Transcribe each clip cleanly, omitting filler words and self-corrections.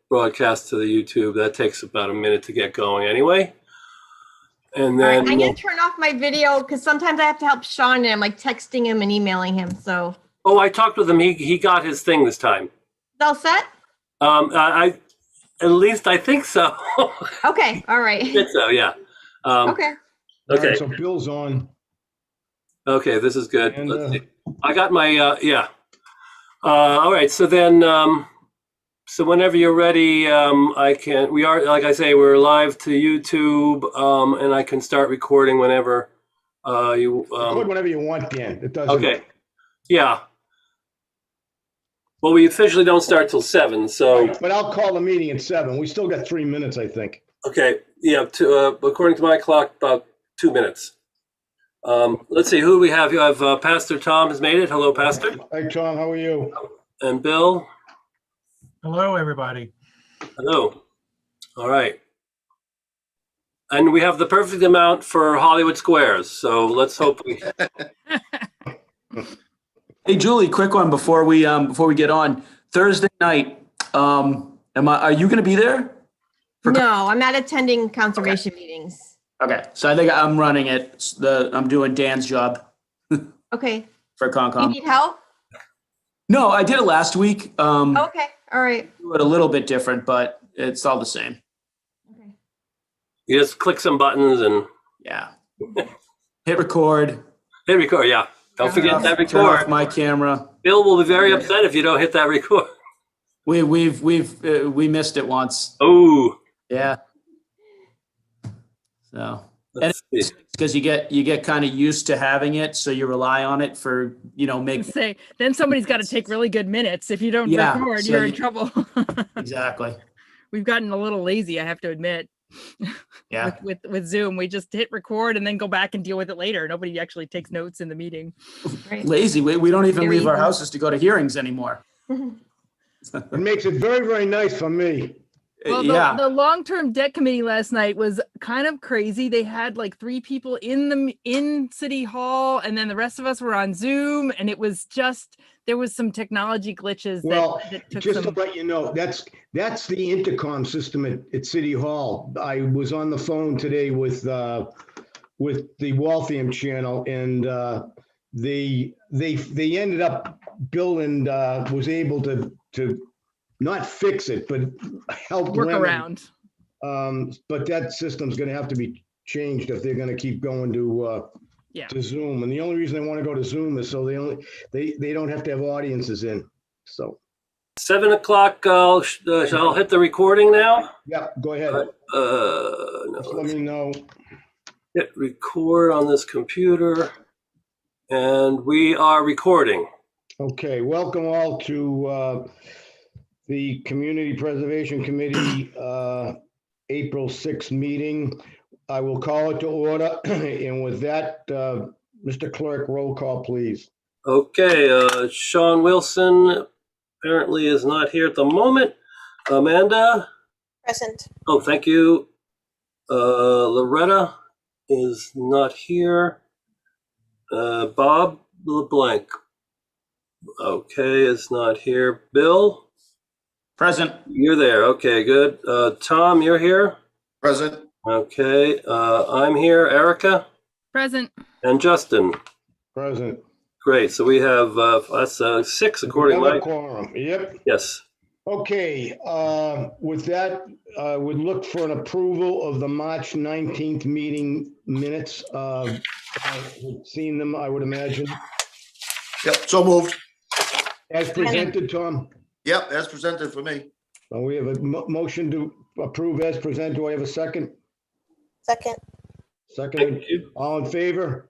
broadcast to the YouTube. That takes about a minute to get going anyway. And then I'm going to turn off my video because sometimes I have to help Sean and I'm like texting him and emailing him. So. Oh, I talked with him. He got his thing this time. Is all set? At least I think so. Okay. All right. I think so, yeah. Okay. Okay. Right, so Bill's on. Okay, this is good. And, Let's see. I got my, yeah. All right, so then, so whenever you're ready, we are, like I say, we're live to YouTube, and I can start recording whenever you. Record whenever you want, Dan. It doesn't. Okay. Yeah. Well, we officially don't start till 7, so. Right, but I'll call the meeting at 7. We still got 3 minutes, I think. Okay, yeah, according to my clock, about 2 minutes. Let's see, who do we have? You have Pastor Tom has made it. Hello, Pastor. Hey, Tom, how are you? And Bill. Hello, everybody. Hello. All right. And we have the perfect amount for Hollywood Squares, so let's hope we. Hey, Julie, quick one before we get on. Thursday night, are you going to be there? No, I'm not attending conservation meetings. Okay, so I think I'm running it. I'm doing Dan's job. Okay. For You Concom. need help? No, I did it last week. Okay. All right. Do it a little bit different, but it's all the same. Okay. You just click some buttons and Yeah. Hit record. hit record. Yeah. Don't forget that Turn off record. my camera. Bill will be very upset if you don't hit that record. We missed it once. Oh. Yeah. So. Let's see. Because you get kind of used to having it, so you rely on it for Say then somebody's got to take really good minutes. If you don't record, so you're in trouble. Exactly. We've gotten a little lazy, I have to admit. Yeah. with Zoom, we just hit record and then go back and deal with it later. Nobody actually takes notes in the meeting. Right. Lazy. We don't even Very leave our easy. houses to go to hearings anymore. It makes it very, very nice for me. Well, the long-term debt committee last night was kind of crazy. They had like 3 people in City Hall, and then the rest of us were on Zoom, and it was just there was some technology glitches. Well, that took just some. to let you know, that's the intercom system at City Hall. I was on the phone today with the Waltham channel, and they ended up, Bill and was able to not fix it, but help Work limit. around. But that system's going to have to be changed if they're going to keep going to Zoom. And the only reason they want to go to Zoom is so they don't have to have audiences in. So 7 o'clock. I'll hit the recording now. yeah, go ahead. No, Just let me know. hit record on this computer, and we are recording. Okay, welcome all to the Community Preservation Committee April 6th meeting. I will call it to order, and with that, Mr. Clerk, roll call, please. Okay, Sean Wilson apparently is not here at the moment. Amanda? Present. Oh, thank you. Loretta is not here. Bob LeBlanc, okay, is not here. Bill? Present. You're there. Okay, good. Tom, you're here? Present. Okay, I'm here. Erica? Present. And Justin? Present. Great, so we have, that's 6 according to Another my, quorum. Yep. yes. Okay, with that, I would look for an approval of the March 19th meeting minutes. I've seen them, I would imagine. Yep, so moved. As presented, Tom? Yep, as presented for me. We have a motion to approve as presented. Do I have a second? Second. Second. Thank you. All in favor?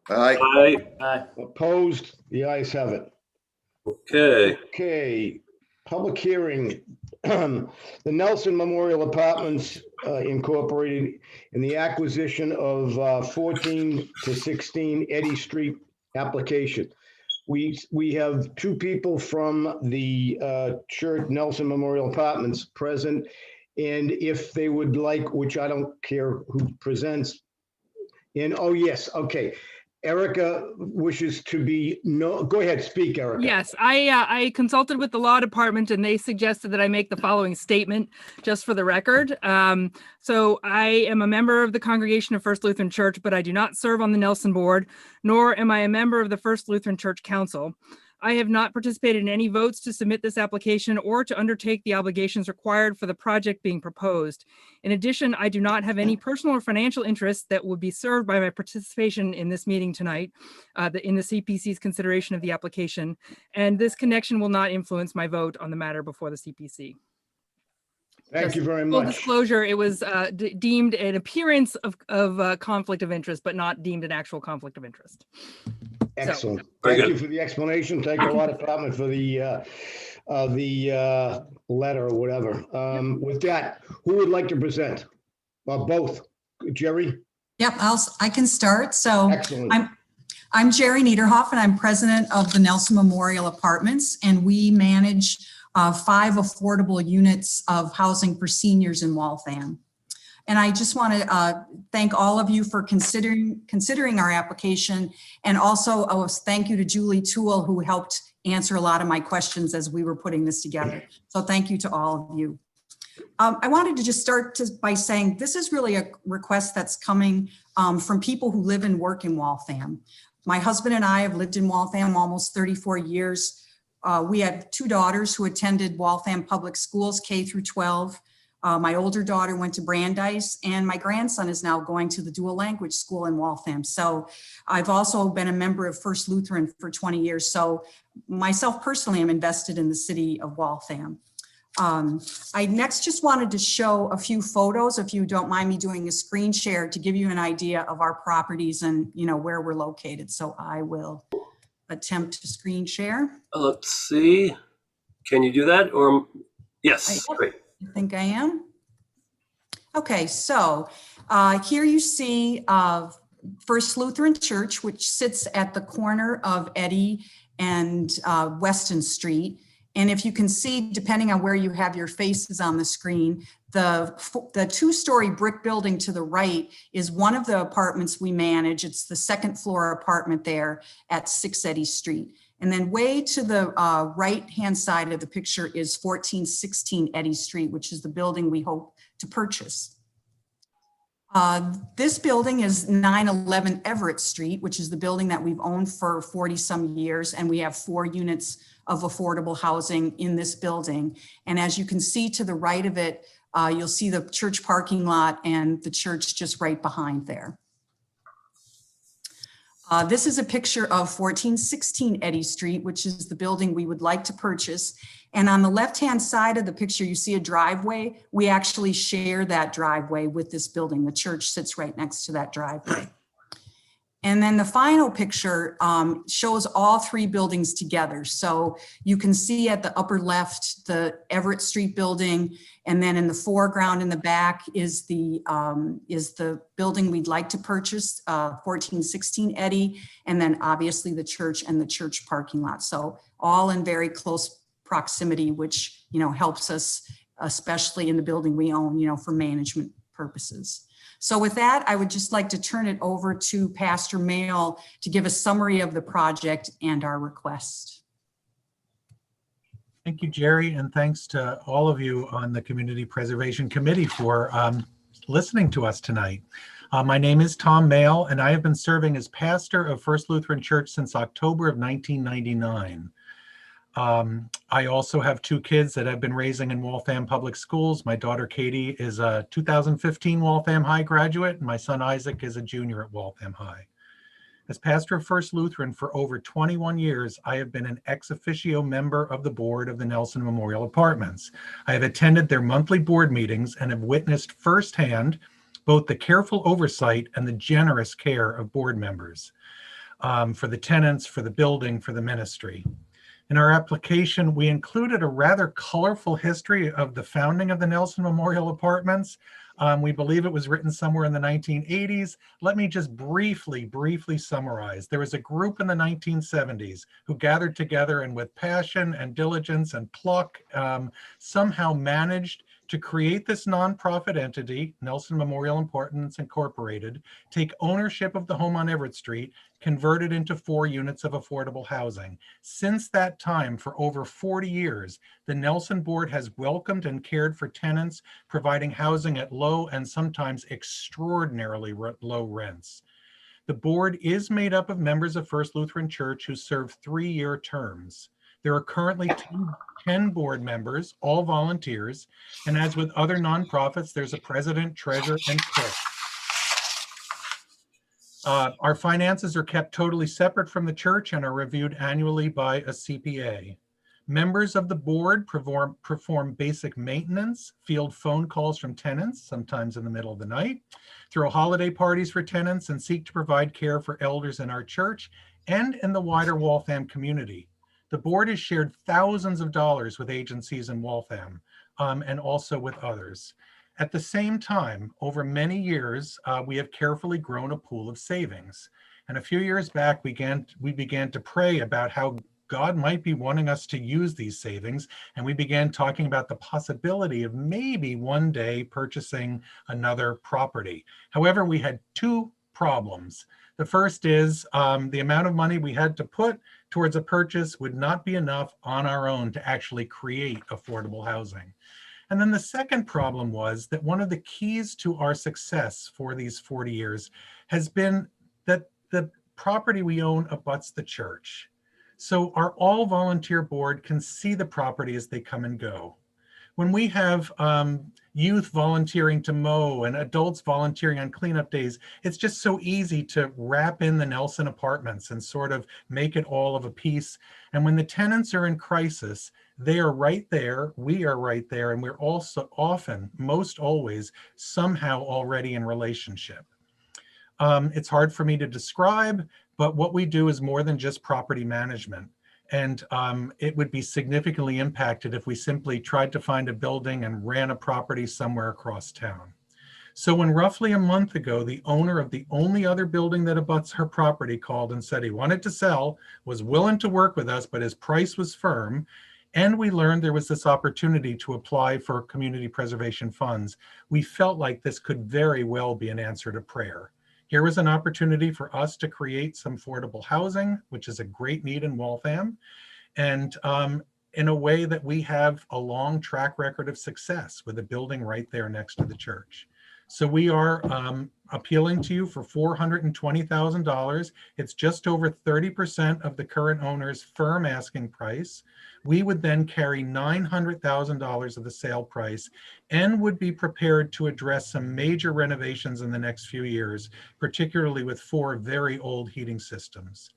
Aye. Aye. Opposed? The ayes have it. Okay. Okay, public hearing. The Nelson Memorial Apartments Incorporated in the acquisition of 14 to 16 Eddy Street application. We have 2 people from the church, Nelson Memorial Apartments, present. And if they would like, which I don't care who presents, and oh yes, okay. Erica wishes to be, no, go ahead, speak, Erica. Yes, I consulted with the law department and they suggested that I make the following statement just for the record. So I am a member of the congregation of First Lutheran Church, but I do not serve on the Nelson board, nor am I a member of the First Lutheran Church Council. I have not participated in any votes to submit this application or to undertake the obligations required for the project being proposed. In addition, I do not have any personal or financial interests that would be served by my participation in this meeting tonight, in the CPC's consideration of the application, and this connection will not influence my vote on the matter before the CPC. Thank you very Full much. disclosure, it was deemed an appearance of conflict of interest, but not deemed an actual conflict of interest. Excellent. Very Thank good. you for the explanation. Thank the law department for the letter or whatever. With that, who would like to present? Both. Jerry? Yep, I can start. So Excellent. I'm Jerry Niederhoff, and I'm president of the Nelson Memorial Apartments, and we manage 5 affordable units of housing for seniors in Waltham. And I just want to thank all of you for considering our application, and also a thank you to Julie Toole, who helped answer a lot of my questions as we were putting this together. So thank you to all of you. I wanted to just start by saying this is really a request that's coming from people who live and work in Waltham. My husband and I have lived in Waltham almost 34 years. We had 2 daughters who attended Waltham Public Schools, K through 12. My older daughter went to Brandeis, and my grandson is now going to the dual language school in Waltham. So I've also been a member of First Lutheran for 20 years. So myself personally, I'm invested in the city of Waltham. I next just wanted to show a few photos, if you don't mind me doing a screen share, to give you an idea of our properties and where we're located. So I will attempt to screen share. Let's see. Can you do that? Or yes, great. I think I am. Okay, so here you see First Lutheran Church, which sits at the corner of Eddy and Weston Street. And if you can see, depending on where you have your faces on the screen, the 2-story brick building to the right is one of the apartments we manage. It's the 2nd floor apartment there at 6 Eddy Street. And then way to the right-hand side of the picture is 1416 Eddy Street, which is the building we hope to purchase. This building is 911 Everett Street, which is the building that we've owned for 40-some years, and we have 4 units of affordable housing in this building. And as you can see to the right of it, you'll see the church parking lot and the church just right behind there. This is a picture of 1416 Eddy Street, which is the building we would like to purchase. And on the left-hand side of the picture, you see a driveway. We actually share that driveway with this building. The church sits right next to that driveway. And then the final picture shows all 3 buildings together. So you can see at the upper left, the Everett Street building, and then in the foreground in the back is the building we'd like to purchase, 1416 Eddy, and then obviously the church and the church parking lot. So all in very close proximity, which helps us, especially in the building we own, for management purposes. So with that, I would just like to turn it over to Pastor Mail to give a summary of the project and our request. Thank you, Jerry, and thanks to all of you on the Community Preservation Committee for listening to us tonight. My name is Tom Mail, and I have been serving as pastor of First Lutheran Church since October of 1999. I also have 2 kids that I've been raising in Waltham Public Schools. My daughter Katie is a 2015 Waltham High graduate, and my son Isaac is a junior at Waltham High. As pastor of First Lutheran for over 21 years, I have been an ex officio member of the board of the Nelson Memorial Apartments. I have attended their monthly board meetings and have witnessed firsthand both the careful oversight and the generous care of board members for the tenants, for the building, for the ministry. In our application, we included a rather colorful history of the founding of the Nelson Memorial Apartments. We believe it was written somewhere in the 1980s. Let me just briefly summarize. There was a group in the 1970s who gathered together and with passion and diligence and pluck somehow managed to create this nonprofit entity, Nelson Memorial Apartments Incorporated, take ownership of the home on Everett Street, convert it into 4 units of affordable housing. Since that time, for over 40 years, the Nelson Board has welcomed and cared for tenants, providing housing at low and sometimes extraordinarily low rents. The board is made up of members of First Lutheran Church who serve 3-year terms. There are currently 10 board members, all volunteers, and as with other nonprofits, there's a president, treasurer, and clerk. Our finances are kept totally separate from the church and are reviewed annually by a CPA. Members of the board perform basic maintenance, field phone calls from tenants, sometimes in the middle of the night, throw holiday parties for tenants, and seek to provide care for elders in our church and in the wider Waltham community. The board has shared thousands of dollars with agencies in Waltham and also with others. At the same time, over many years, we have carefully grown a pool of savings. And a few years back, we began to pray about how God might be wanting us to use these savings. And we began talking about the possibility of maybe one day purchasing another property. However, we had 2 problems. The first is the amount of money we had to put towards a purchase would not be enough on our own to actually create affordable housing. And then the second problem was that one of the keys to our success for these 40 years has been that the property we own abuts the church. So our all volunteer board can see the property as they come and go. When we have youth volunteering to mow and adults volunteering on cleanup days, it's just so easy to wrap in the Nelson apartments and sort of make it all of a piece. And when the tenants are in crisis, they are right there, we are right there, and we're also often, most always, somehow already in relationship. It's hard for me to describe, but what we do is more than just property management. And it would be significantly impacted if we simply tried to find a building and ran a property somewhere across town. So when roughly a month ago, the owner of the only other building that abuts her property called and said he wanted to sell, was willing to work with us, but his price was firm, and we learned there was this opportunity to apply for community preservation funds, we felt like this could very well be an answer to prayer. Here was an opportunity for us to create some affordable housing, which is a great need in Waltham, and in a way that we have a long track record of success with a building right there next to the church. So we are appealing to you for $420,000. It's just over 30% of the current owner's firm asking price. We would then carry $900,000 of the sale price and would be prepared to address some major renovations in the next few years, particularly with 4 very old heating systems.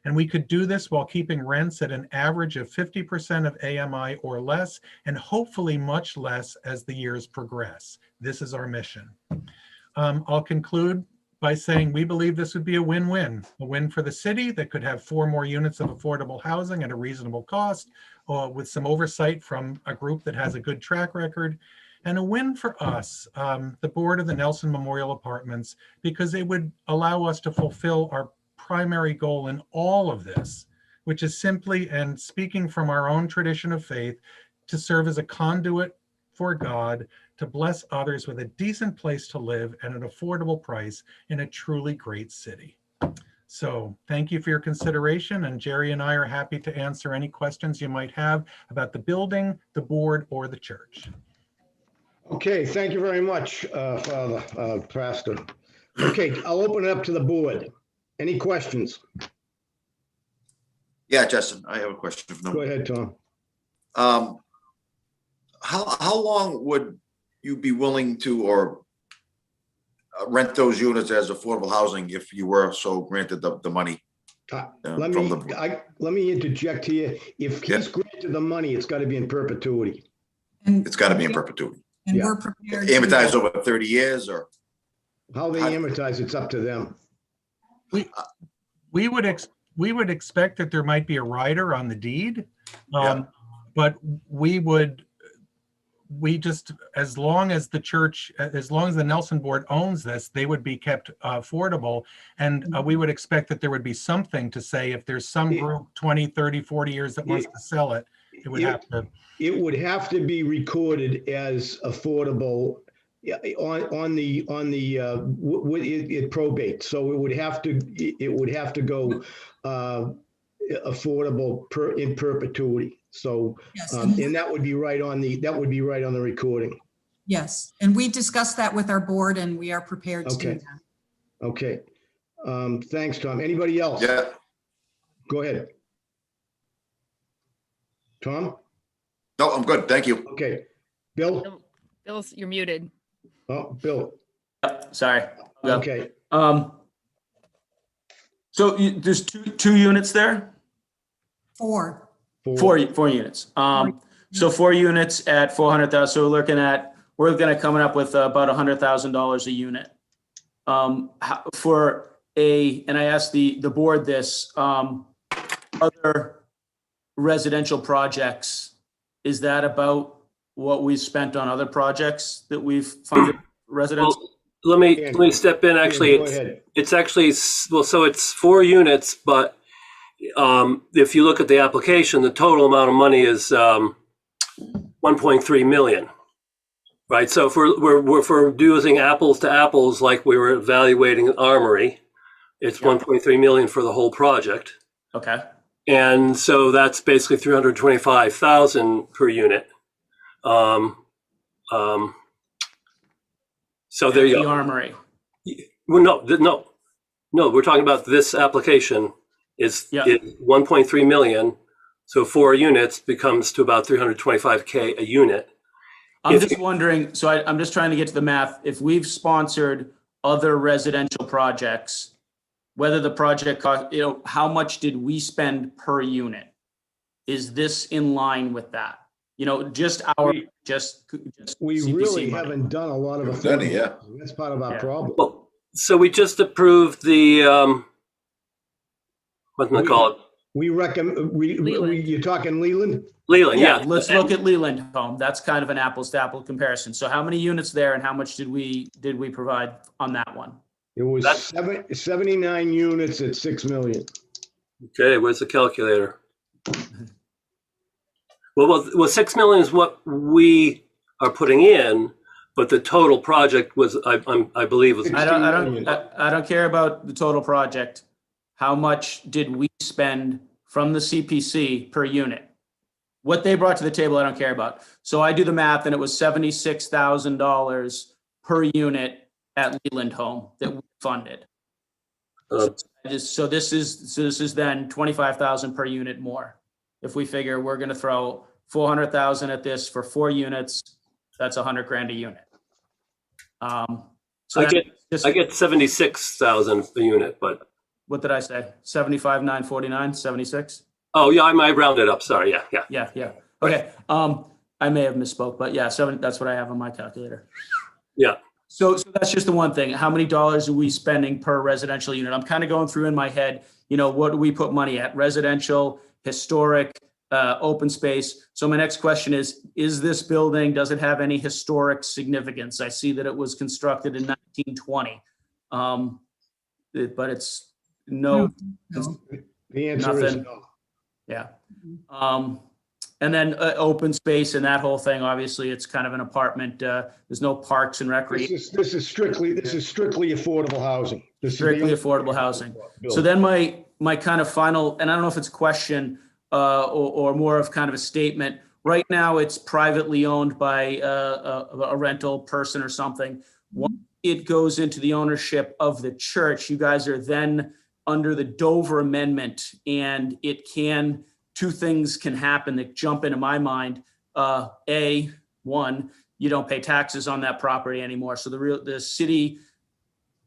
And we could do this while keeping rents at an average of 50% of AMI or less, and hopefully much less as the years progress. This is our mission. I'll conclude by saying we believe this would be a win-win for the city that could have 4 more units of affordable housing at a reasonable cost, with some oversight from a group that has a good track record, and a win for us, the board of the Nelson Memorial Apartments, because it would allow us to fulfill our primary goal in all of this, which is simply, and speaking from our own tradition of faith, to serve as a conduit for God, to bless others with a decent place to live at an affordable price in a truly great city. So thank you for your consideration, and Jerry and I are happy to answer any questions you might have about the building, the board, or the church. Okay, thank you very much, Pastor. Okay, I'll open it up to the board. Any questions? Yeah, Justin, I have a question for Go them. ahead, Tom. How long would you be willing to or rent those units as affordable housing if you were so granted the money? Let me interject here. If he's granted the money, it's got to be in perpetuity. And It's got to be in perpetuity. and Yeah. we're prepared. Amortized over 30 years or? How they amortize, it's up to them. We would expect that there might be a rider on the deed, Yeah. but we would we just, as long as the church, as long as the Nelson board owns this, they would be kept affordable. And we would expect that there would be something to say if there's some group 20, 30, 40 years that wants to sell it, it would have to. It would have to be recorded as affordable on the probate. So it would have to go affordable in perpetuity. So Yes, and that would be right on the recording. yes. And we discussed that with our board and we are prepared to do Okay. that. Okay. Thanks, Tom. Anybody else? Yeah, Go ahead. Tom? no, I'm good. Thank you. Okay. Bill? Bill, you're muted. Oh, Bill. Sorry. Yeah. Okay. So there's two units there? Four. Four units. So 4 units at 400,000. So we're going to coming up with about $100,000 a unit. And I asked the board this, other residential projects, is that about what we spent on other projects that we've funded residents? Well, let me step in. Actually, Go ahead. it's actually, well, so it's 4 units, but if you look at the application, the total amount of money is 1.3 million, right? So if we're using apples to apples, like we were evaluating Armory, it's 1.3 million for the whole project. Okay. And so that's basically 325,000 per unit. So there you The go. Armory. Well, no, we're talking about this application is 1.3 million. So 4 units becomes to about 325K a unit. I'm just wondering, so I'm just trying to get to the math. If we've sponsored other residential projects, whether the project cost, how much did we spend per unit? Is this in line with that? Just We CPC really money. haven't done a lot of Haven't done it, affordable yeah. housing. That's part of our problem. Well, so we just approved the, what's it called? We recommend, Leland. you're talking Leland? Leland, yeah. Let's look at Leland Home. That's kind of an apples to apples comparison. So how many units there and how much did we provide on that one? It was 79 units at 6 million. Okay, where's the calculator? Well, 6 million is what we are putting in, but the total project was, I believe, was. I don't care about the total project. How much did we spend from the CPC per unit? What they brought to the table, I don't care about. So I do the math and it was $76,000 per unit at Leland Home that we funded. So this is then 25,000 per unit more. If we figure we're going to throw 400,000 at this for 4 units, that's $100,000 a unit. So I get 76,000 a unit, but. What did I say? 75,949, 76? Oh yeah, I might round it up. Sorry, yeah. Yeah. Okay. I may have misspoke, but yeah, that's what I have on my calculator. Yeah. So that's just the one thing. How many dollars are we spending per residential unit? I'm kind of going through in my head, what do we put money at? Residential, historic, open space. So my next question is this building, does it have any historic significance? I see that it was constructed in 1920. But it's no. The answer is Nothing. no. Yeah. And then open space and that whole thing, obviously it's kind of an apartment. There's no parks and recreation. This is strictly affordable housing. This is Strictly the- affordable housing. So then my kind of final, and I don't know if it's a question or more of kind of a statement. Right now it's privately owned by a rental person or something. Once it goes into the ownership of the church, you guys are then under the Dover Amendment, and two things can happen that jump into my mind. One, you don't pay taxes on that property anymore. So the city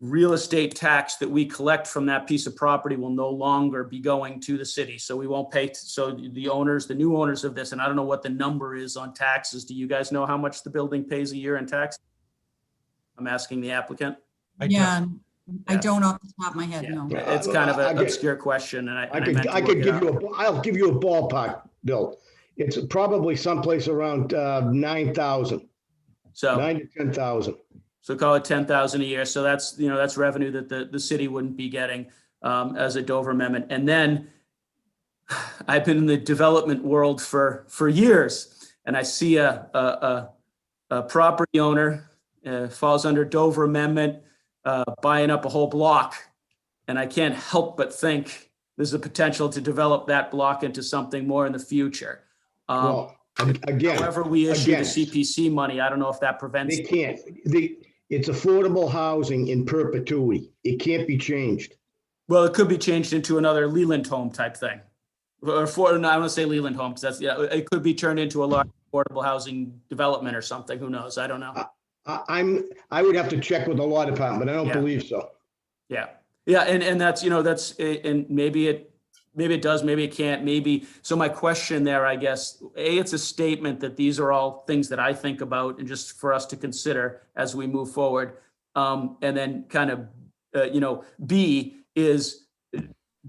real estate tax that we collect from that piece of property will no longer be going to the city. So we won't pay. So the new owners of this, and I don't know what the number is on taxes. Do you guys know how much the building pays a year in tax? I'm asking the applicant. I don't off the top of my head, no. It's kind of an obscure question, and I'll give you a ballpark, Bill. It's probably someplace around 9,000, So, 9 to 10,000. so call it 10,000 a year. So that's, that's revenue that the city wouldn't be getting as a Dover amendment. And then I've been in the development world for years, and I see a property owner falls under Dover amendment, buying up a whole block. And I can't help but think there's a potential to develop that block into something more in the future. Well, again, However we issue the again, CPC money, I don't know if that prevents. they can't. It's affordable housing in perpetuity. It can't be changed. Well, it could be changed into another Leland home type thing. Or no, I want to say Leland home because that's, it could be turned into a large affordable housing development or something. Who knows? I don't know. I would have to check with the law department, but I don't Yeah. believe so. Yeah. Yeah. And that's, and maybe it does, maybe it can't, maybe. So my question there, I guess, it's a statement that these are all things that I think about and just for us to consider as we move forward. And then kind of, B is,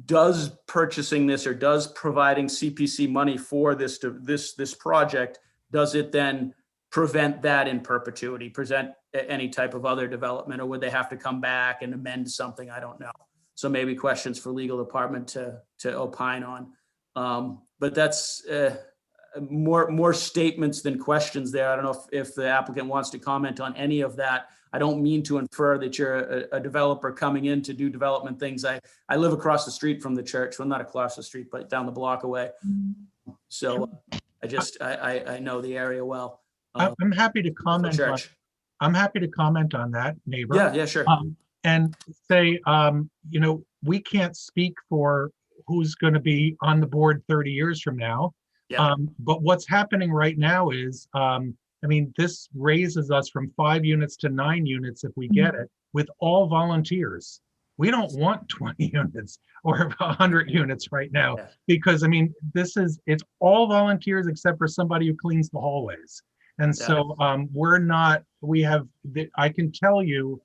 does purchasing this or does providing CPC money for this project, does it then prevent that in perpetuity, present any type of other development, or would they have to come back and amend something? I don't know. So maybe questions for legal department to opine on. But that's more statements than questions there. I don't know if the applicant wants to comment on any of that. I don't mean to infer that you're a developer coming in to do development things. I live across the street from the church. Well, not across the street, but down the block away. So I know the area well. I'm happy to comment. Church. I'm happy to comment on that, neighbor. Yeah, sure. And say, we can't speak for who's going to be on the board 30 years from now. Yeah. But what's happening right now is, this raises us from 5 units to 9 units if we get it with all volunteers. We don't want 20 units or 100 units right now, because it's all volunteers except for somebody who cleans the hallways. And so I can tell you,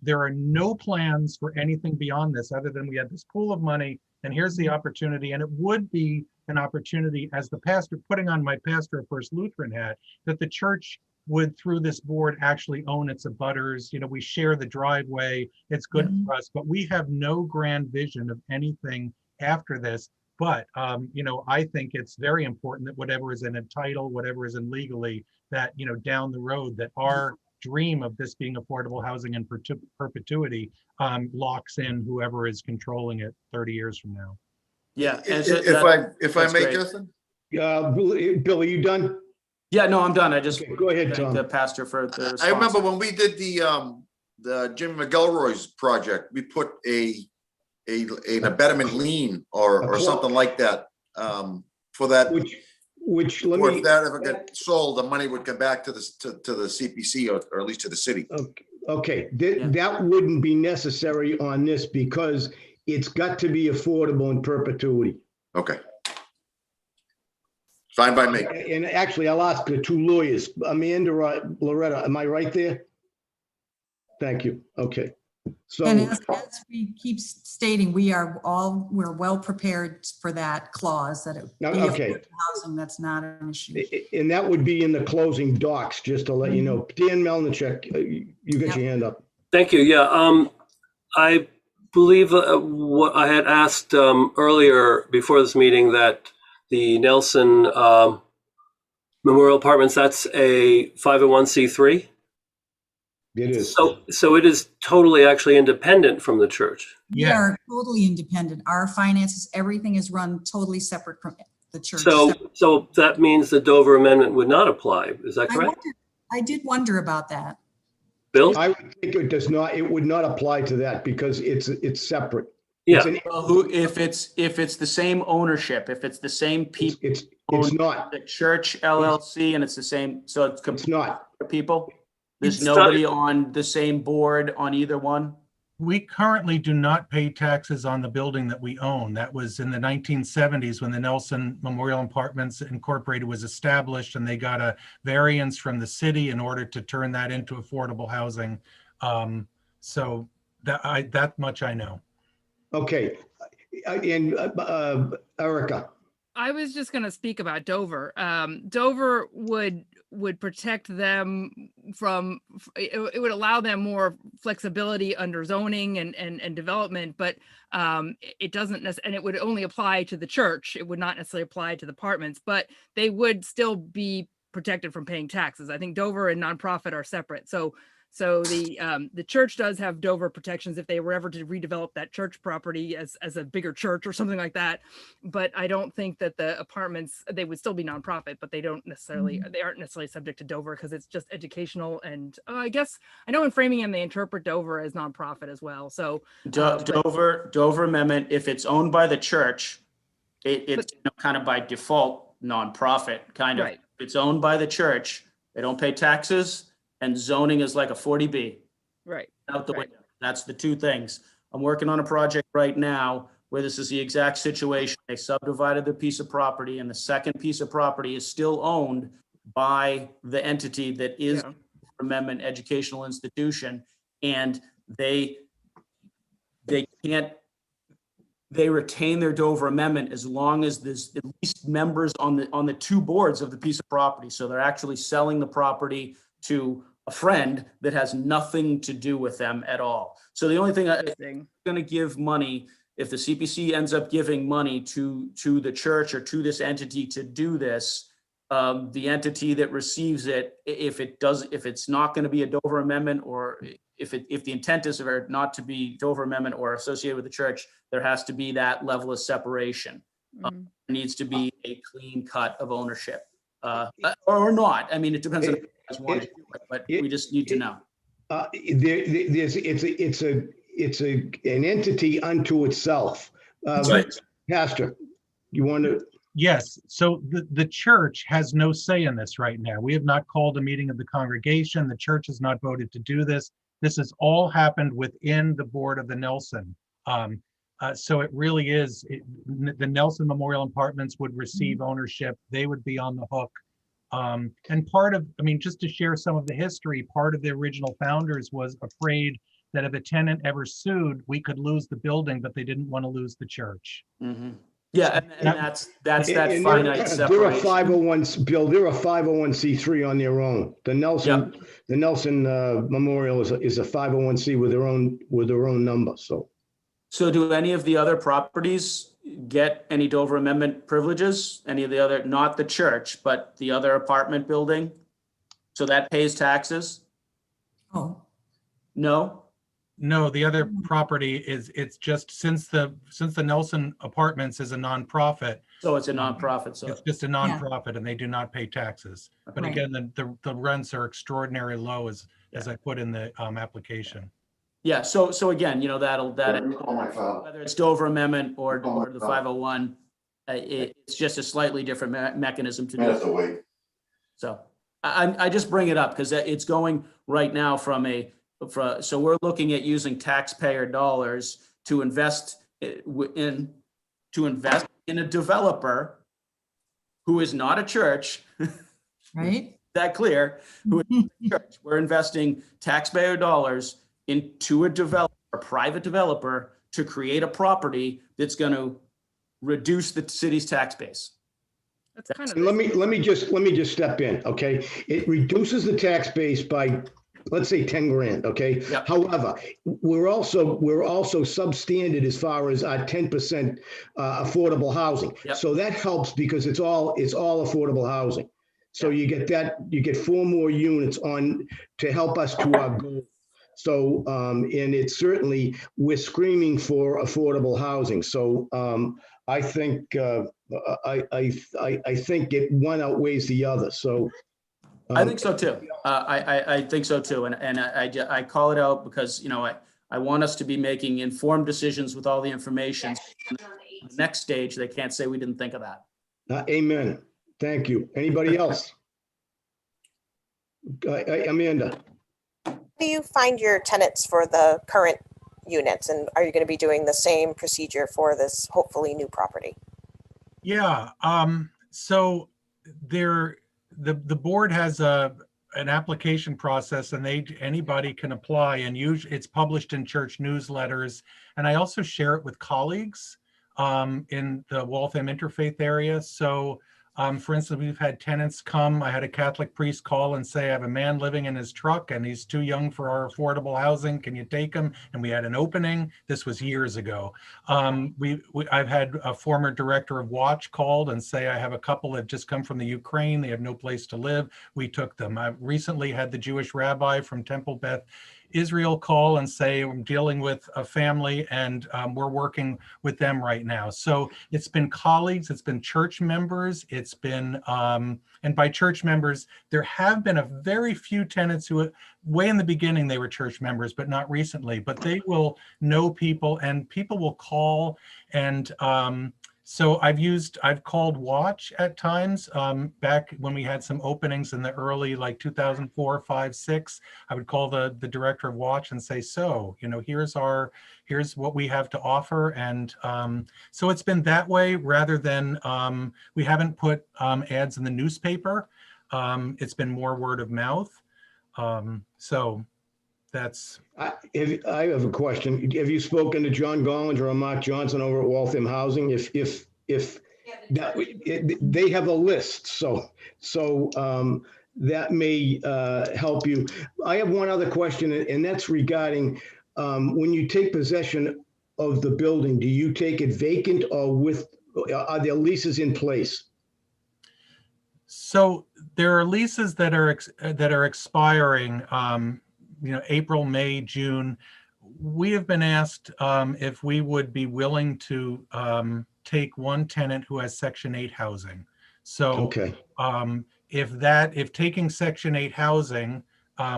there are no plans for anything beyond this other than we have this pool of money and here's the opportunity. And it would be an opportunity, as the pastor, putting on my pastor of First Lutheran hat, that the church would, through this board, actually own its abutters. We share the driveway. It's good for us, but we have no grand vision of anything after this. But, I think it's very important that whatever is in a title, whatever is in legally, that, down the road, that our dream of this being affordable housing in perpetuity locks in whoever is controlling it 30 years from now. Yeah. If I may, great. Justin? Bill, are you done? Yeah, no, I'm done. I just Okay, go ahead, thank Tom. the pastor for the response. I remember when we did the Jim McElroy's project, we put an abetment lien or something like that for that. Which Or if that ever got sold, the money would come back to the CPC or at least to the city. Okay, that wouldn't be necessary on this because it's got to be affordable in perpetuity. Okay. Fine by me. And actually, I'll ask the 2 lawyers, Amanda, Loretta, am I right there? Thank you. Okay. So, And as we keep stating, we're well prepared for that clause that it be affordable housing. That's not an issue. and that would be in the closing docs, just to let you know. Dan Melnichek, you got your hand up. Thank you. Yeah. I believe what I had asked earlier before this meeting, that the Nelson Memorial Apartments, that's a 501c3. It is. So it is totally actually independent from the church. We are totally independent. Our finances, everything is run totally separate from the church. So that means the Dover Amendment would not apply. Is that correct? I did wonder about that. Bill? I would think it does not. It would not apply to that because it's separate. Yeah. If it's the same ownership, if it's the same people, It's not. the church LLC, and it's the same, so it's not people. There's It's nobody not- on the same board on either one. We currently do not pay taxes on the building that we own. That was in the 1970s when the Nelson Memorial Apartments Incorporated was established, and they got a variance from the city in order to turn that into affordable housing. So that much I know. Okay. And Erica, I was just going to speak about Dover. Dover would protect them from, it would allow them more flexibility under zoning and development, but it doesn't, and it would only apply to the church. It would not necessarily apply to the apartments, but they would still be protected from paying taxes. I think Dover and nonprofit are separate. So the church does have Dover protections if they were ever to redevelop that church property as a bigger church or something like that. But I don't think that the apartments, they would still be nonprofit, but they aren't necessarily subject to Dover because it's just educational. And I guess I know in Framingham they interpret Dover as nonprofit as well. So Dover Amendment, if it's owned by the church, it's kind of by default nonprofit kind of. Right. If it's owned by the church, they don't pay taxes. And zoning is like a 40B. Right. Out the window. That's the two things. I'm working on a project right now where this is the exact situation. They subdivided their piece of property and the second piece of property is still owned by the entity that is the Amendment educational institution. And they retain their Dover Amendment as long as there's at least members on the two boards of the piece of property. So they're actually selling the property to a friend that has nothing to do with them at all. So the only thing I'm going to give money, if the CPC ends up giving money to the church or to this entity to do this, the entity that receives it, if it's not going to be a Dover Amendment, or if the intent is for it not to be Dover Amendment or associated with the church, there has to be that level of separation. There needs to be a clean cut of ownership, or not. I mean, it depends on. But we just need to know. It's an entity unto itself. Right. Pastor, you want to? Yes. So the church has no say in this right now. We have not called a meeting of the congregation. The church has not voted to do this. This has all happened within the board of the Nelson. So it really is, the Nelson Memorial Apartments would receive ownership. They would be on the hook. And just to share some of the history, part of the original founders was afraid that if a tenant ever sued, we could lose the building, but they didn't want to lose the church. Mm-hmm. Yeah, and that's that finite separation. They're a 501, Bill. They're a 501c3 on their own. The Nelson Memorial is a 501c with their own number. So do any of the other properties get any Dover Amendment privileges? Any of the other, not the church, but the other apartment building? So that pays taxes? Oh, No, the other property it's just since the Nelson Apartments is a nonprofit. So it's a nonprofit. So it's just a nonprofit and they do not pay taxes. But Right. again, the rents are extraordinarily low as I put in the application. yeah. So again, whether it's Dover Amendment or the 501, it's just a slightly different mechanism to do it. So I just bring it up because it's going right now so we're looking at using taxpayer dollars to invest in a developer who is not a church. right. That clear? Who is not a church. We're investing taxpayer dollars into a private developer, to create a property that's going to reduce the city's tax base. that's kind of. Let me just step in, okay? It reduces the tax base by, let's say, 10 grand, okay? Yep. However, we're also substandard as far as our 10% affordable housing. Yep. So that helps because it's all affordable housing. So you get 4 more units on to help us to our goal. So, and it's certainly, we're screaming for affordable housing. So I think I think one outweighs the other. So I think so too. I think so too. And I call it out because, I want us to be making informed decisions with all the information. The next stage, they can't say we didn't think of that. Amen. Thank you. Anybody else? Amanda. How do you find your tenants for the current units? And are you going to be doing the same procedure for this hopefully new property? Yeah. So the board has an application process, and anybody can apply, and usually it's published in church newsletters. And I also share it with colleagues. in the Waltham Interfaith area. So for instance, we've had tenants come. I had a Catholic priest call and say, I have a man living in his truck and he's too young for our affordable housing. Can you take him? And we had an opening. This was years ago. I've had a former director of Watch called and say, I have a couple that just come from the Ukraine. They have no place to live. We took them. I've recently had the Jewish rabbi from Temple Beth Israel call and say, I'm dealing with a family and we're working with them right now. So it's been colleagues, it's been church members, it's been, and by church members, there have been a very few tenants who, way in the beginning, they were church members, but not recently, but they will know people and people will call. And so I've called Watch at times back when we had some openings in the early, like 2004, 5, 6, I would call the director of Watch and say, so, you know, here's what we have to offer. And so it's been that way rather than, we haven't put ads in the newspaper. It's been more word of mouth. So that's. I have a question. Have you spoken to John Gollins or Mark Johnson over at Waltham Housing? If they have a list, so that may help you. I have one other question, and that's regarding when you take possession of the building, do you take it vacant or are there leases in place? So there are leases that are expiring, you know, April, May, June. We have been asked if we would be willing to take one tenant who has Section 8 housing. So okay. If taking Section 8 housing,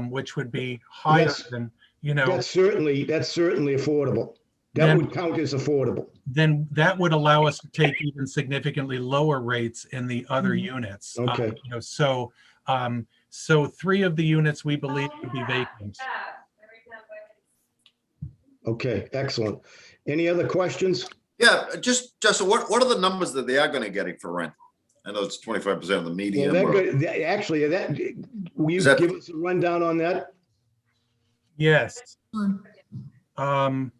which would be higher than, you know, that's certainly affordable. That would count as affordable. Then that would allow us to take even significantly lower rates in the other units. Okay. You know, so 3 of the units we believe would be vacant. Okay, excellent. Any other questions? Yeah, just what are the numbers that they are going to getting for rent? I know it's 25% of the median. Well, will you give us a rundown on that? Yes. I Do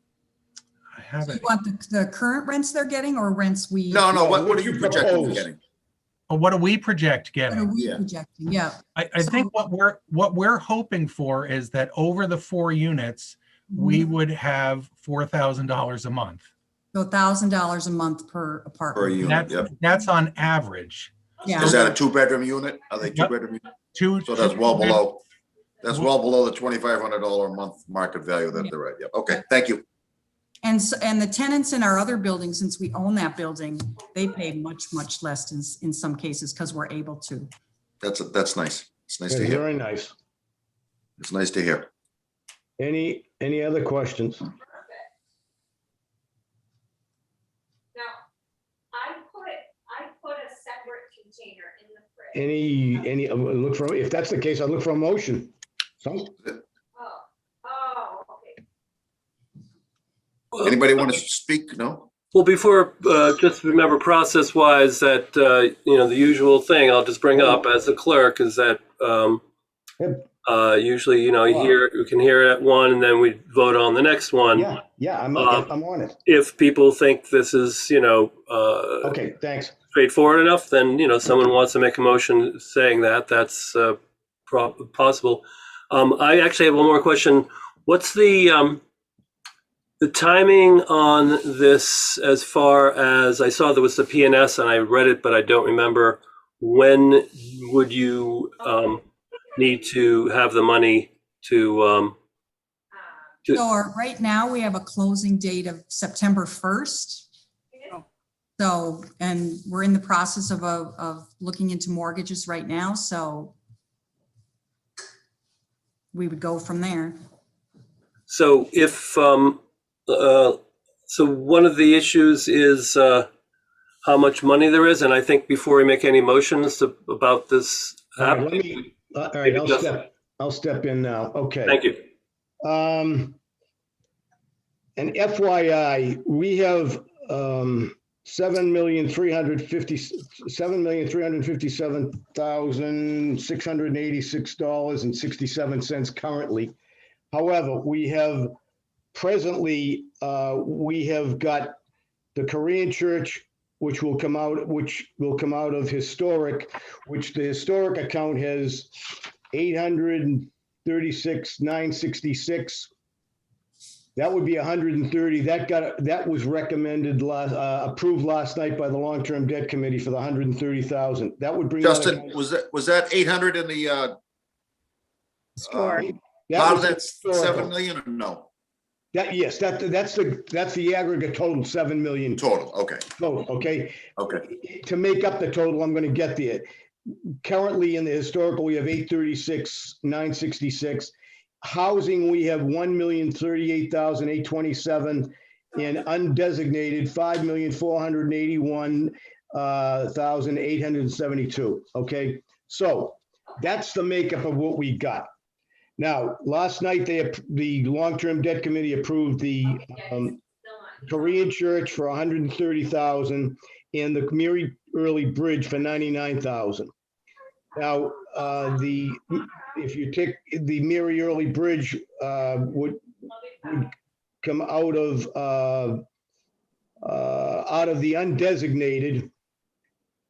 haven't. you want the current rents they're getting or rents we? No, what what are you you projecting propose? getting? What do we project What are getting? we Yeah. projecting? Yeah. I think what we're hoping for is that over the 4 units, we would have $4,000 a month. So $1,000 a month per apartment. Per unit, yep. That's on average. Yeah. Is that a 2-bedroom unit? Are they 2-bedroom? Two. So that's well below. That's well below the $2,500 a month market value that they're at. Yep. Okay, thank you. And the tenants in our other building, since we own that building, they pay much, much less in some cases because we're able to. That's nice. It's nice to Yeah, hear. very nice. It's nice to hear. Any other questions? Now, I put a separate container in the fridge. Look for, if that's the case, I'd look for a motion. So, Okay. Anybody want to speak? No? Well, before, just remember process-wise that, you know, the usual thing I'll just bring up as the clerk is that usually, you know, you can hear it at one and then we vote on the next one. yeah, I'm on it. If people think this is, you know, Okay, thanks. straightforward enough, then, you know, someone wants to make a motion saying that, that's possible. I actually have one more question. What's the timing on this as far as, I saw there was the PNS and I read it, but I don't remember. When would you need to have the money to So right now we have a closing date of September 1st. So, and we're in the process of looking into mortgages right now. So we would go from there. So if, so one of the issues is how much money there is, and I think before we make any motions about this happening. All right, I'll step in now. Okay. Thank you. And FYI, we have $7,357,686.67 currently. However, we have presently, we have got the Korean church, which will come out of historic, which the historic account has 836,966. That would be 130. That was recommended approved last night by the long-term debt committee for the 130,000. That would bring Justin, was that 800 in the Store. part of was that historical. 7 million or no? Yes, that's the aggregate total, 7 million Total, okay, total, okay? okay. To make up the total, I'm gonna get there. Currently in the historical, we have 836,966. Housing, we have 1,038,827, and undesignated 5,481,872. Okay, so that's the makeup of what we got. Now, last night the long-term debt committee approved the Korean church for 130,000 and the Mary Early Bridge for 99,000. Now, if you take the Mary Early Bridge would come out of the undesignated,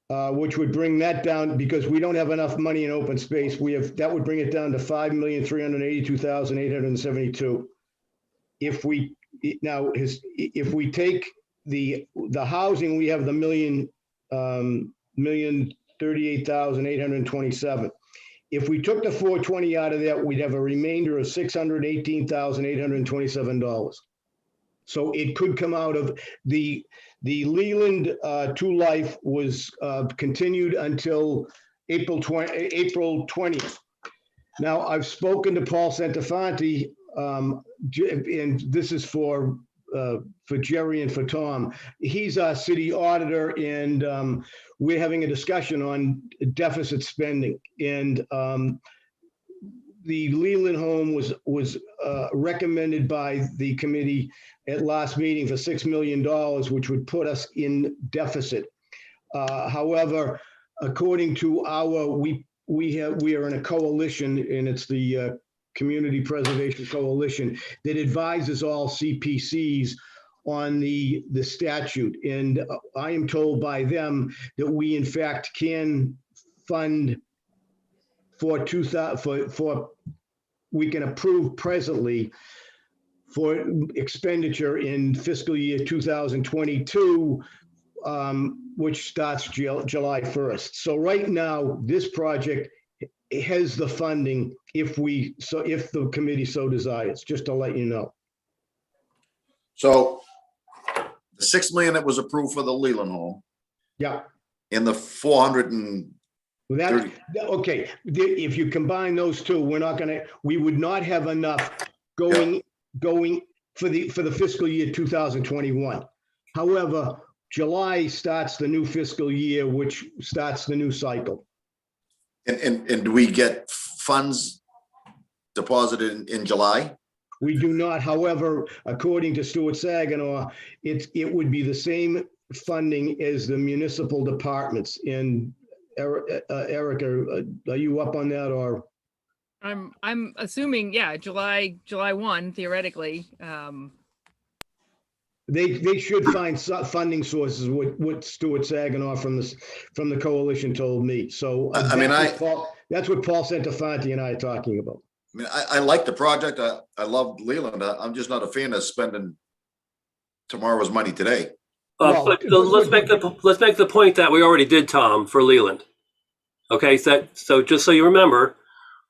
which would bring that down because we don't have enough money in open space. That would bring it down to 5,382,872. If we take the housing, we have the 1,038,827. If we took the 420 out of that, we'd have a remainder of $618,827. So it could come out of the Leland to Life was continued until April 20th. Now, I've spoken to Paul Santafanti, and this is for Jerry and for Tom. He's our city auditor, and we're having a discussion on deficit spending. And the Leland home was recommended by the committee at last meeting for $6 million, which would put us in deficit. However, according to we are in a coalition, and it's the Community Preservation Coalition that advises all CPCs on the statute. And I am told by them that we in fact can fund we can approve presently for expenditure in fiscal year 2022, which starts July 1st. So right now, this project has the funding if the committee so desires, just to let you know. So the 6 million that was approved for the Leland home. Yeah. And the 400 and okay. If you combine those two, we would not have enough going for the fiscal year 2021. However, July starts the new fiscal year, which starts the new cycle. And do we get funds deposited in July? We do not. However, according to Stuart Saginaw, it would be the same funding as the municipal departments. And Erica, are you up on that, or? I'm assuming, yeah, July 1, theoretically. They should find funding sources. What Stuart Saginaw from the coalition told me. So that's what Paul Santafanti and I are talking about. I mean, I like the project. I love Leland. I'm just not a fan of spending tomorrow's money today. But let's make the point that we already did, Tom, for Leland. Okay, so just so you remember,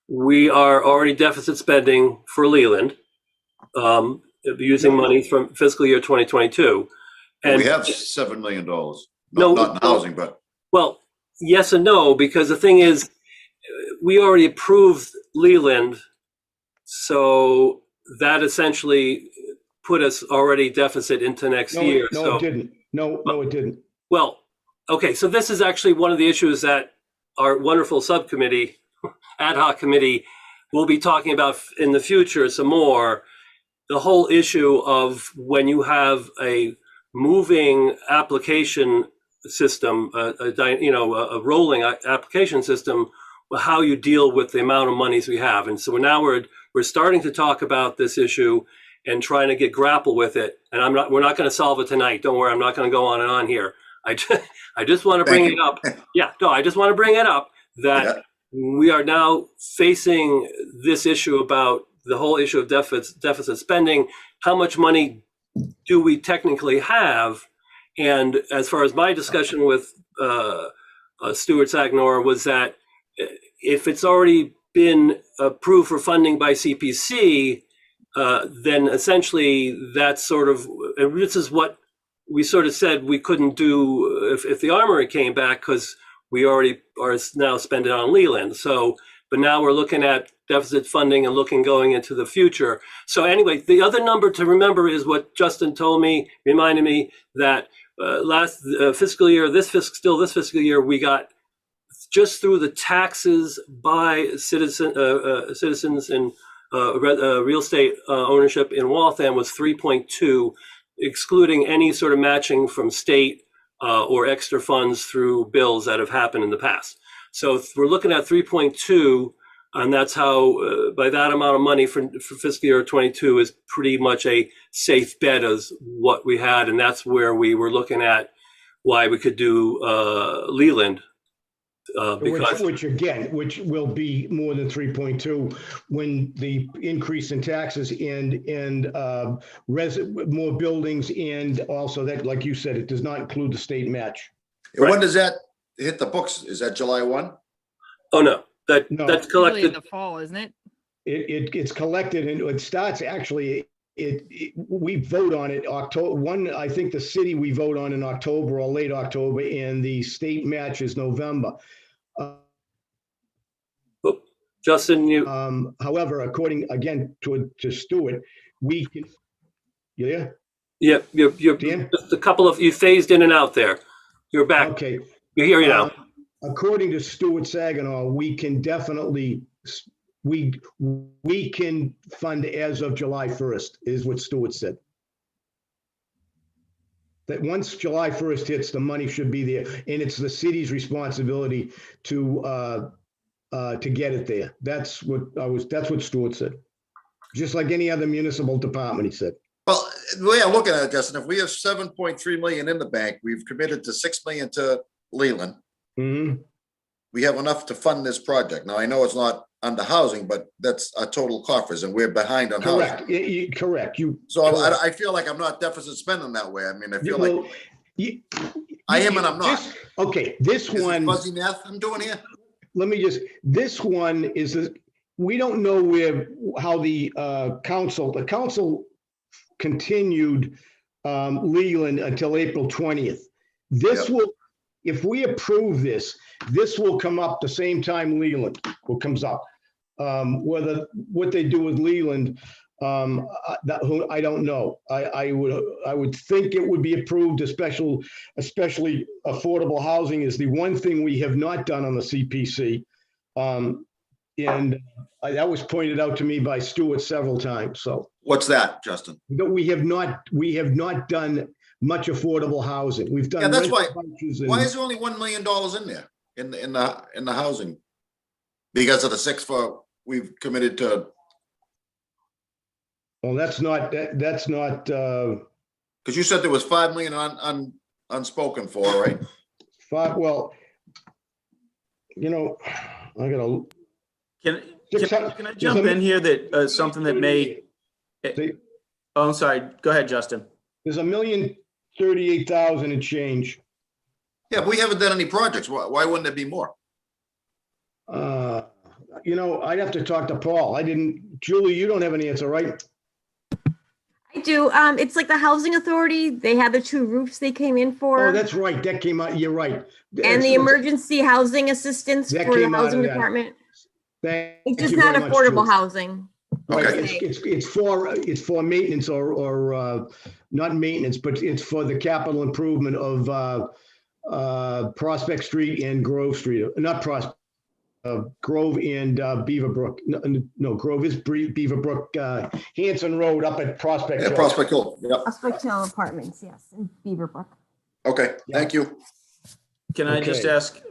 we are already deficit spending for Leland, using money from fiscal year 2022. And we have $7 million. Not in housing, but. Well, yes and no, because the thing is, we already approved Leland, so that essentially put us already deficit into next year. No, it didn't. No, it didn't. Well, okay, so this is actually one of the issues that our wonderful subcommittee, ad hoc committee, will be talking about in the future some more. The whole issue of when you have a moving application system, a rolling application system, how you deal with the amount of monies we have. And so now we're starting to talk about this issue, and trying to grapple with it. And we're not going to solve it tonight. Don't worry. I'm not going to go on and on here. I just want to bring it up. Yeah, no, I just want to bring it up that we are now facing this issue about the whole issue of deficit spending. How much money do we technically have? And as far as my discussion with Stuart Sagnor was that if it's already been approved for funding by CPC, then essentially that's sort of, and this is what we sort of said we couldn't do if the Armory came back, because we already are now spending on Leland. So, but now we're looking at deficit funding and going into the future. So anyway, the other number to remember is what Justin told me, reminded me that last fiscal year, this fiscal year, we got just through the taxes by citizens and real estate ownership in Waltham was 3.2, excluding any sort of matching from state or extra funds through bills that have happened in the past. So if we're looking at 3.2, and that's how, by that amount of money for fiscal year 22 is pretty much a safe bet as what we had. And that's where we were looking at why we could do Leland. Because which will be more than 3.2 when the increase in taxes and more buildings, and also that, like you said, it does not include the state match. Right. When does that hit the books? Is that July 1? Oh no, that's Usually collected in the fall, isn't it? It's collected and it starts actually. We vote on it October 1. I think the city we vote on in October or late October, and the state match is November. Justin, you. However, according again to Stuart, we can. Yeah. Yeah, you're just a couple of you phased in and out there. You're back. Okay. You hear you now. According to Stuart Saginaw, we can definitely. We can fund as of July 1st, is what Stuart said. That once July 1st hits, the money should be there, and it's the city's responsibility to get it there. That's what Stuart said. Just like any other municipal department, he said. Well, the way I'm looking at it, Justin, if we have 7.3 million in the bank, we've committed to 6 million to Leland. Mm-hmm. We have enough to fund this project. Now, I know it's not under housing, but that's a total coffers, and we're behind on correct. housing. Correct. So I feel like I'm not deficit spending that way. I mean, I feel like I am and I'm not. This one fuzzy math I'm doing here. Let me just. This one is. We don't know how the council continued Leland until April 20th. This will. If we approve this will come up the same time Leland comes up. Whether what they do with Leland, I don't know. I would think it would be approved. Especially affordable housing is the one thing we have not done on the CPC, and that was pointed out to me by Stuart several times. So what's that, Justin? We have not done much affordable housing. We've done. Yeah, that's why. Why is there only $1 million in there in the housing? Because of the 6 we've committed to. Well, that's not. Because you said there was 5 million unspoken for, right? 5. Well, I gotta. Can I jump in here that something that may. Oh, I'm sorry. Go ahead, Justin. There's $1,038,000 and change. Yeah, but we haven't done any projects. Why wouldn't there be more? I'd have to talk to Paul. Julie, you don't have an answer, right? I do. It's like the housing authority. They had the 2 roofs they came in for. Oh, that's right. That came out. You're right. And the emergency housing assistance for the housing department. It's just not affordable housing. Okay. It's for maintenance or not maintenance, but it's for the capital improvement of Prospect Street and Grove Street. Not Prospect. Grove and Beaverbrook. No, Grove is Beaverbrook. Hanson Road up at Prospect Hill. Prospect Hill. Yep. Prospect Hill Apartments, yes, in Beaverbrook. Okay, thank you. Can I just ask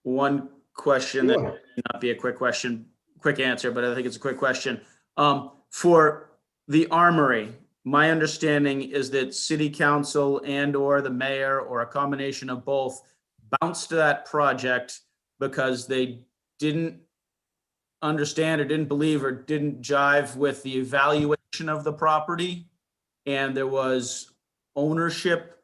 one question that Sure. may not be a quick answer, but I think it's a quick question. For the Armory, my understanding is that city council and or the mayor or a combination of both bounced that project because they didn't understand or didn't believe or didn't jive with the evaluation of the property. And there was ownership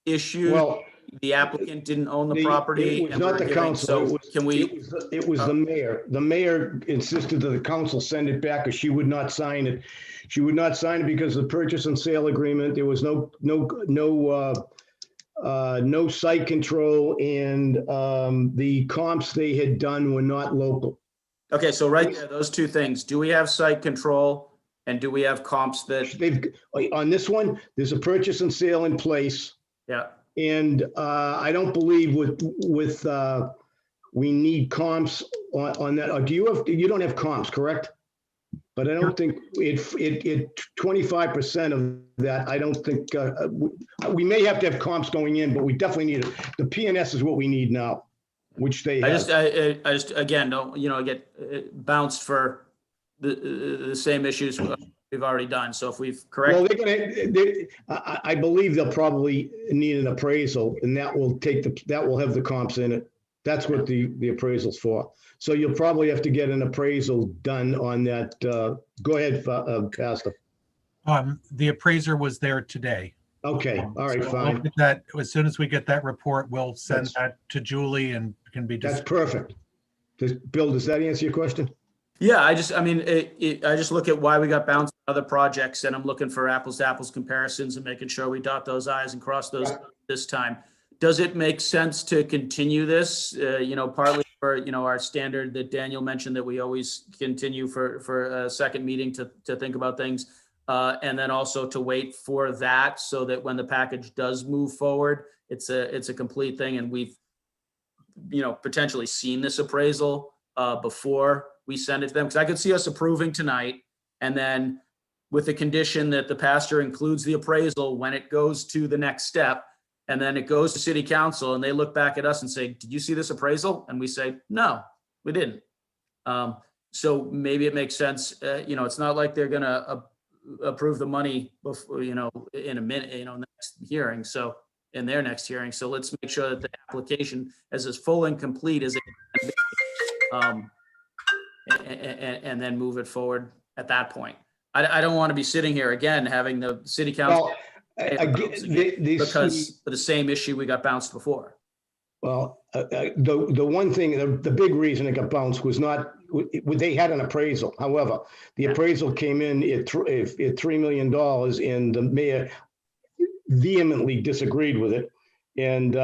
issues. Well, The applicant didn't own the property. It was not the council. So can we? It was the mayor. The mayor insisted that the council send it back because she would not sign it. She would not sign it because of the purchase and sale agreement. There was no site control, and the comps they had done were not local. Okay, so right there, those two things. Do we have site control and do we have comps that? On this one, there's a purchase and sale in place. Yeah. And I don't believe we need comps on that. Or you don't have comps, correct? But I don't think it 25% of that, I don't think, we may have to have comps going in, but we definitely need it. The PNS is what we need now, which they have. I just again, don't, get bounced for the same issues we've already done. So if we've corrected. Well, I believe they'll probably need an appraisal, and that will have the comps in it. That's what the appraisal's for. So you'll probably have to get an appraisal done on that. Go ahead, Pastor. The appraiser was there today. Okay, all right, So fine. we'll get that, as soon as we get that report, we'll send that to Julie and can be. That's perfect. Bill, does that answer your question? Yeah, I just look at why we got bounced on other projects, and I'm looking for apples to apples comparisons and making sure we dot those I's and cross those this time. Does it make sense to continue this? Partly for, our standard that Daniel mentioned that we always continue for a second meeting to think about things. And then also to wait for that so that when the package does move forward, it's a complete thing. And we've, potentially seen this appraisal before we send it to them. Because I could see us approving tonight, and then with the condition that the pastor includes the appraisal when it goes to the next step, and then it goes to city council and they look back at us and say, did you see this appraisal? And we say, no, we didn't. So maybe it makes sense. It's not like they're going to approve the money before, in a minute, next hearing. So in their next hearing. So let's make sure that the application is as full and complete as it can be, and then move it forward at that point. I don't want to be sitting here again, having the city council because of the same issue we got bounced before. Well, the one thing, the big reason it got bounced was not, they had an appraisal. However, the appraisal came in at $3 million, and the mayor vehemently disagreed with it. And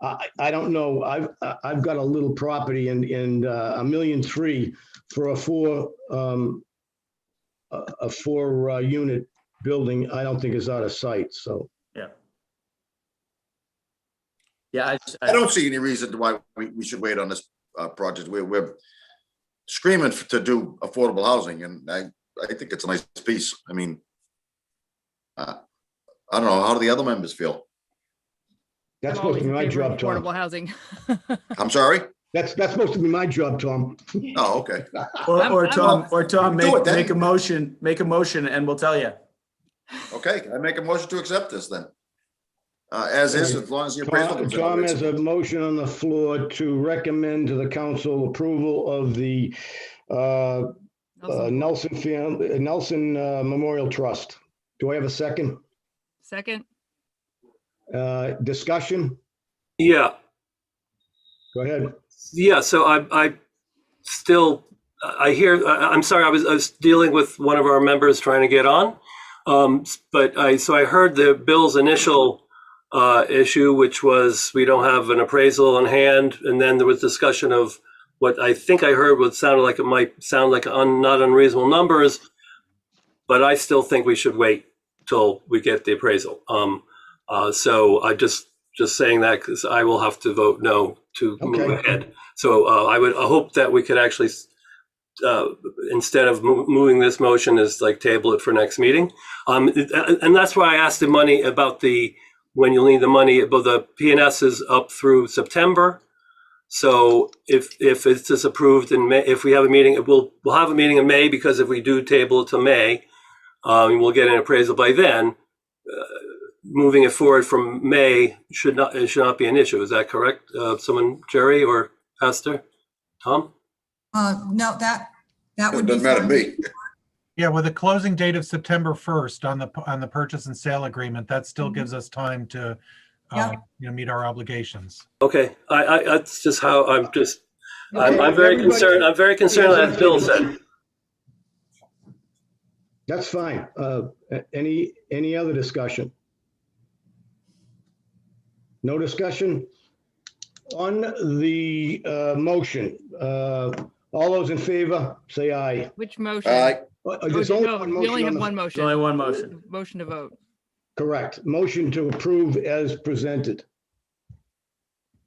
I don't know, I've got a little property and $1.3 million for a four unit building, I don't think is out of sight. So yeah, I don't see any reason why we should wait on this project. We're screaming to do affordable housing, and I think it's a nice piece. I mean, I don't know, how do the other members feel? That's supposed to be my job, Tom. Affordable housing. I'm sorry? That's supposed to be my job, Tom. Oh, okay. Or Tom, make a motion, and we'll tell you. Okay, I make a motion to accept this then. As long as the appraisal comes in. Tom has a motion on the floor to recommend to the council approval of the Nelson Memorial Trust. Do I have a second? Second. Discussion? Yeah. Go ahead. Yeah, so I hear, I'm sorry, I was dealing with one of our members trying to get on. But I heard the Bill's initial issue, which was we don't have an appraisal on hand. And then there was discussion of what I think I heard what sounded like it might sound like not unreasonable numbers, but I still think we should wait till we get the appraisal. So I just saying that because I will have to vote no to move ahead. So I hope that we could actually, instead of moving this motion, is like table it for next meeting. And that's why I asked the money about when you'll need the money, but the PNS is up through September. So if it's disapproved in May, if we have a meeting, we'll have a meeting in May, because if we do table it to May, We'll get an appraisal by then. Moving it forward from May should not be an issue. Is that correct? Someone, Jerry or Pastor Tom? No, that would It be doesn't matter to fine. me. Yeah, with a closing date of September 1st on the purchase and sale agreement, that still gives us time to meet our obligations. Okay, I that's just how I'm just. Okay, I'm very everybody- concerned. I'm very concerned, as Bill said. That's fine. Any other discussion? No discussion? On the motion, all those in favor, say aye. Which motion? There's only No, one we motion only on have the- one There's only motion. one motion. Motion to vote. Correct. Motion to approve as presented.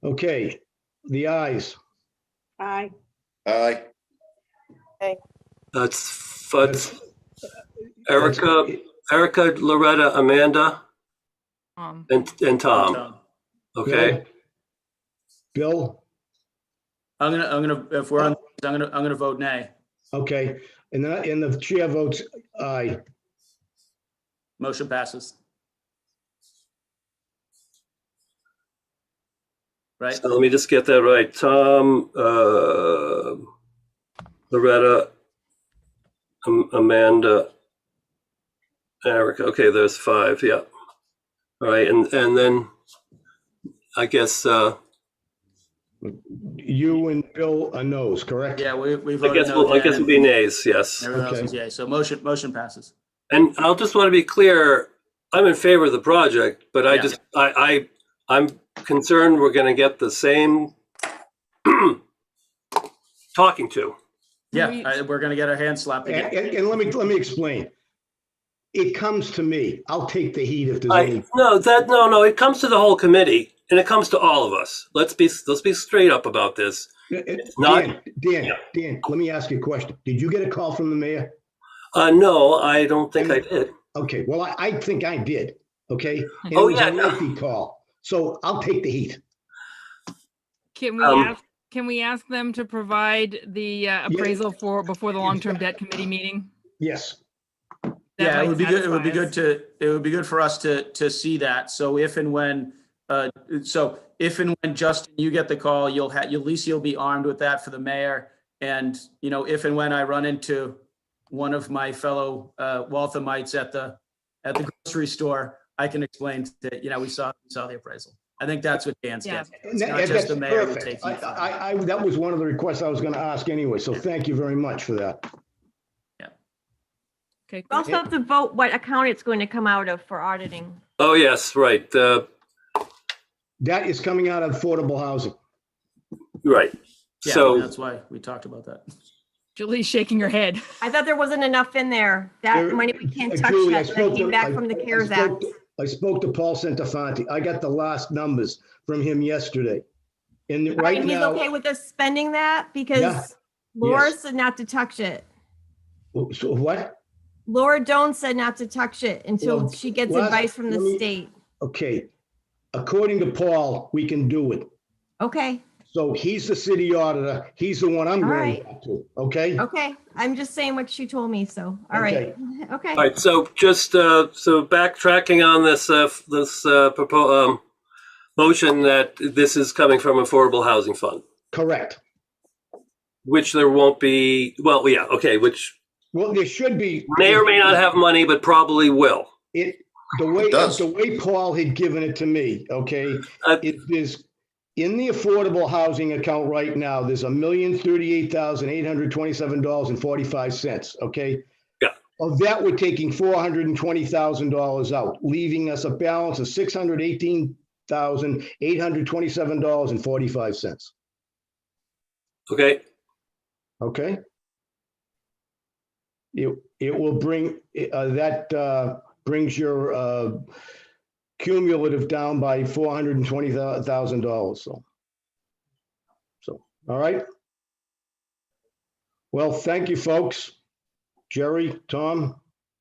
Okay, the ayes. Aye. Aye. That's Erica, Loretta, Amanda, and Tom. Okay. Bill? I'm gonna, if we're on, I'm gonna vote nay. Okay, and the chair votes aye. Motion passes. Right? So let me just get that right. Tom, Loretta, Amanda, Erica. Okay, there's 5. Yeah. All right, and then I guess You and Bill are no's, correct? Yeah, we I voted guess no. it'll be nays. Yes. Everyone else Okay. is yay. So motion passes. And I'll just want to be clear. I'm in favor of the project, but I'm concerned we're going to get the same talking to. Yeah, we're gonna get our hands slapped again. And let me explain. It comes to me. I'll take the heat if there's any. No. It comes to the whole committee, and it comes to all of us. Let's be straight up about this. Not Dan, let me ask you a question. Did you get a call from the mayor? No, I don't think I did. Okay, well, I think I did, okay? And Oh, it was yeah, a lengthy call, so I'll take the heat. Can we ask them to provide the appraisal before the long-term debt committee meeting? Yes. Yeah, it would be good. It would be satisfy good it would be good for us to see that. So if and when Justin, you get the call, at least you'll be armed with that for the mayor. And, if and when I run into one of my fellow Walthamites at the grocery store, I can explain that, we saw the appraisal. I think that's what Dan's getting. It's not just the mayor to take heat from it. That was one of the requests I was gonna ask anyway, so thank you very much for that. Okay. We also have to vote what account it's going to come out of for auditing. Oh, yes, right. That is coming out of affordable housing. Right. Yeah, So that's why we talked about that. Julie's shaking her head. I thought there wasn't enough in there. That money, we can't touch Julie, that. That came back from the CARES Act. I spoke to Paul Santafanti. I got the last numbers from him yesterday. And right And he's now. okay with us spending that Yeah. because Laura Yes. said not to touch it. So what? Laura Doan said not to touch it until Well, she gets last- advice from the let me- state. Okay, according to Paul, we can do it. Okay, So he's the city auditor. He's the one I'm All going right. back to, okay? okay. I'm just saying what she told me, so, all right. Okay. all right. So just so backtracking on this motion that this is coming from Affordable Housing Fund, Correct. which there won't be. Well, yeah, okay. Which Well, there should be. may or may not have money, but probably will. The It does. way Paul had given it to me, okay, Uh, it is in the affordable housing account right now, there's $1,038,827.45, okay? Yeah. Of that, we're taking $420,000 out, leaving us a balance of $618,827.45, Okay. okay? It will bring, brings your cumulative down by $420,000. So, all right. Well, thank you, folks. Jerry, Tom.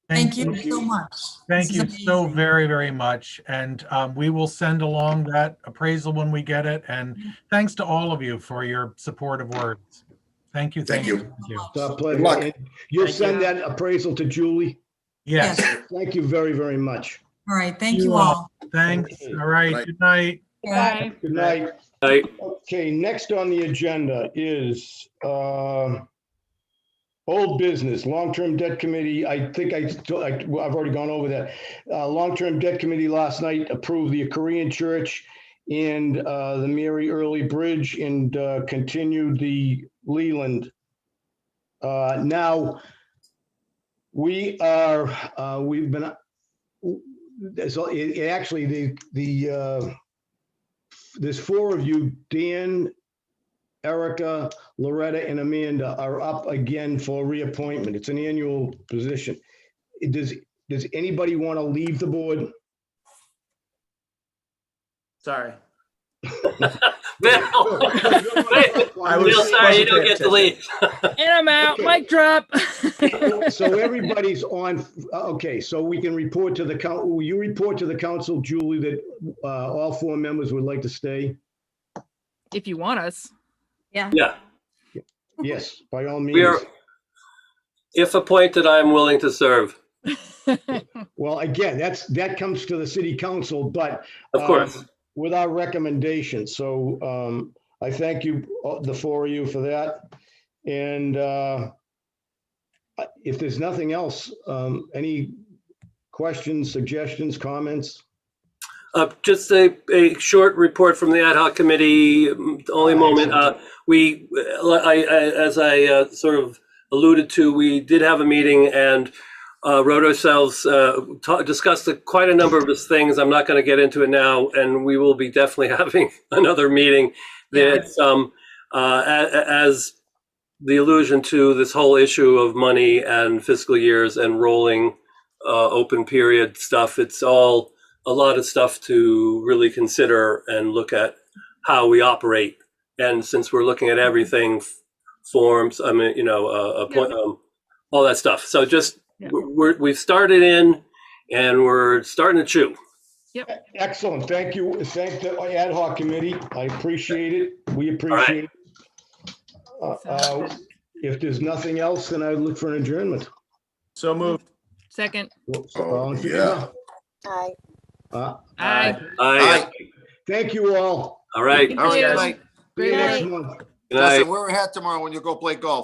Thank you so much. Thank This you is so amazing. very, very much. And we will send along that appraisal when we get it. And thanks to all of you for your supportive words. Thank you. Thank you. Thank you. It's our pleasure. Good luck. And you'll Thank send you. that appraisal to Julie? Yes. Thank you very, very much. All right, thank You you all. Thanks. Okay. All right. Good night. Good night. Bye. Good night. Right. Okay, next on the agenda is old business, long-term debt committee. I think I've already gone over that. Long-term debt committee last night approved the Korean church and the Mary Early Bridge and continued the Leland. Now, we've been, so actually there's four of you, Dan, Erica, Loretta, and Amanda are up again for reappointment. It's an annual position. Does anybody want to leave the board? Sorry. Bill, sorry, you don't get to leave. And I'm out. Okay. Mic drop. So everybody's on, okay, so we can report to the council. Will you report to the council, Julie, that all four members would like to stay? If you want us. Yeah. Yeah, Yes, by all means. we are, if appointed, I'm willing to serve, Well, again, that comes to the city council, but of course. with our recommendation. So I thank you, the four of you, for that. And if there's nothing else, any questions, suggestions, comments? Just a short report from the ad hoc committee, only a moment. As I sort of alluded to, we did have a meeting and wrote ourselves, discussed quite a number of these things. I'm not going to get into it now, and we will be definitely having another meeting. That's as the allusion to this whole issue of money and fiscal years and rolling open period stuff. It's all a lot of stuff to really consider and look at how we operate. And since we're looking at everything, forms, I mean, all that stuff. So just we've started in and we're starting to chew. Yep. Excellent. Thank you. Thank the ad hoc committee. I appreciate it. We appreciate it. If there's nothing else, then I would look for an adjournment. So moved. Second. All in favor? Aye. Aye. Thank you all. All right. Thank All right, you. good night. See you Great next night. month. Good night. Justin, we're ahead tomorrow when you go play golf.